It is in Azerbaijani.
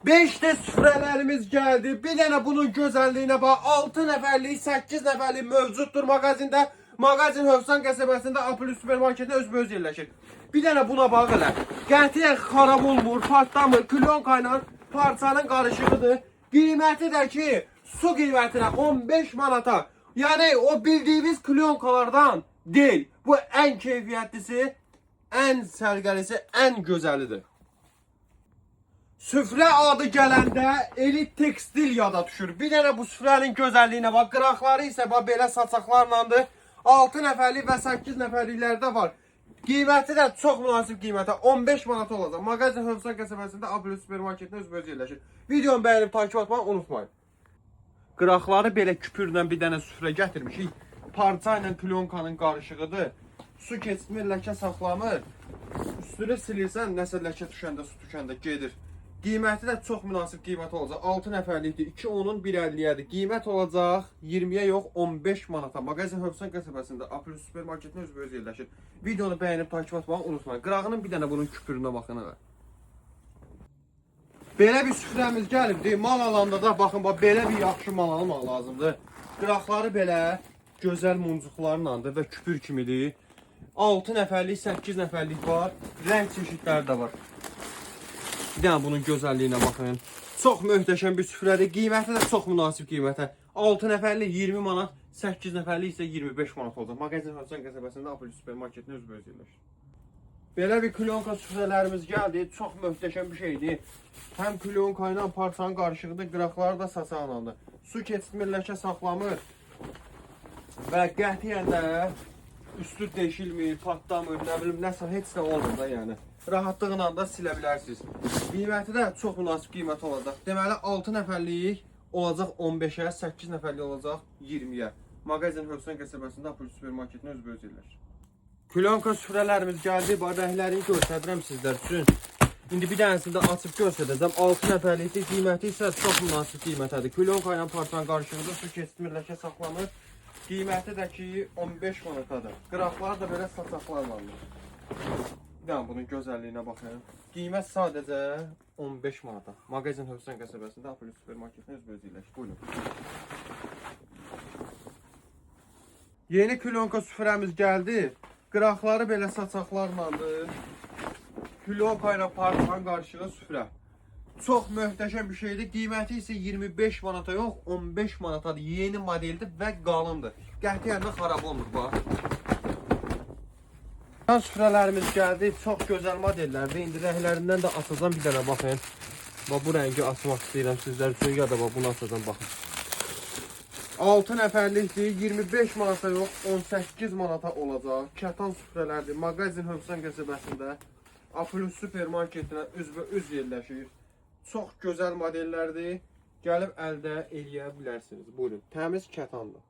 5'te süfrələrimiz gəldi. Bir dənə bunun gözəlliyinə bax. 6 nəfərlik, 8 nəfərlik mövcuddur mağazində. Mağazin Hövsan qəsəbəsində Apollo supermarketində özbəöz yerləşir. Bir dənə buna bax elə. Qətiyyən xarab olmur, partlamır. Klyonka ilə parçanın qarışığıdır. Qiyməti də ki, su qiymətinə 15 manata. Yəni o bildiyimiz klyonkalardan deyil. Bu ən keyfiyyətlisi, ən sərgəlisi, ən gözəlidir. Süfrə adı gələndə elit tekstil yada düşür. Bir dənə bu süfrənin gözəlliyinə bax. Qıraqları isə bax belə saçaqlarlandır. 6 nəfərlik və 8 nəfərliklərdə var. Qiyməti də çox münasib qiymətə 15 manat olacaq. Mağazin Hövsan qəsəbəsində Apollo supermarketində özbəöz yerləşir. Videonu bəyənib takip etməyi unutmayın. Qıraqları belə küpürlə bir dənə süfrə gətirmişik. Parça ilə klyonkanın qarışığıdır. Su keçmir, ləkə saxlamır. Üstünü silirsən, nəsə ləkə düşəndə, su düşəndə gedir. Qiyməti də çox münasib qiymət olacaq. 6 nəfərlikdir. 2 onun 1.50-yədir. Qiymət olacaq 20-yə yox 15 manata. Mağazin Hövsan qəsəbəsində Apollo supermarketində özbəöz yerləşir. Videonu bəyənib takip etməyi unutmayın. Qırağının bir dənə bunun küpürünə baxın hələ. Belə bir süfrəmiz gəlibdir. Mal alanda da baxın, bax belə bir yaxşı mal almaq lazımdır. Qıraqları belə gözəl muncuqlarındandır və küpür kimidir. 6 nəfərlik, 8 nəfərlik var. Rəng çeşidləri də var. Bir dənə bunun gözəlliyinə baxın. Çox möhtəşəm bir süfrədir. Qiyməti də çox münasib qiymətə. 6 nəfərlik 20 manat, 8 nəfərlik isə 25 manat olacaq. Mağazin Hövsan qəsəbəsində Apollo supermarketində özbəöz yerləşir. Belə bir klyonka süfrələrimiz gəldi. Çox möhtəşəm bir şeydir. Həm klyonka ilə parçanın qarışığıdır, qıraqları da saçaqlandır. Su keçmir, ləkə saxlamır. Və qətiyyən də üstü deşilmir, patlamır, nə bilim, nəsə heç nə olmur da yəni. Rahatlıqla da silə bilərsiniz. Qiyməti də çox münasib qiymət olacaq. Deməli 6 nəfərlik olacaq 15-ə, 8 nəfərlik olacaq 20-yə. Mağazin Hövsan qəsəbəsində Apollo supermarketində özbəöz yerləşir. Klyonka süfrələrimiz gəldi. Bu rənglərini göstərirəm sizlər üçün. İndi bir dənəsini də açıb göstərəcəm. 6 nəfərlikdir. Qiyməti isə çox münasib qiymətədir. Klyonka ilə parçanın qarışığında su keçmir, ləkə saxlanır. Qiyməti də ki 15 manatadır. Qıraqları da belə saçaqlarlanır. Bir dənə bunun gözəlliyinə baxın. Qiymət sadəcə 15 manata. Mağazin Hövsan qəsəbəsində Apollo supermarketində özbəöz yerləşir. Buyurun. Yeni klyonka süfrəmiz gəldi. Qıraqları belə saçaqlarlandır. Klyonka ilə parçanın qarışığı süfrə. Çox möhtəşəm bir şeydir. Qiyməti isə 25 manata yox, 15 manatadır. Yeni modeldir və qalındır. Qətiyyən də xarab olmur bax. Süfrələrimiz gəldi. Çox gözəl modellərdir. İndi rənglərindən də açacağım bir dənə baxın. Bax bu rəngi açmaq istəyirəm sizlər üçün ya da bax bunu açacağım baxın. 6 nəfərlikdir. 25 manata yox, 18 manata olacaq. Kətan süfrələrdir. Mağazin Hövsan qəsəbəsində Apollo supermarketinə üz yerləşir. Çox gözəl modellərdir. Gəlib əldə eləyə bilərsiniz. Buyurun. Təmiz kətandır.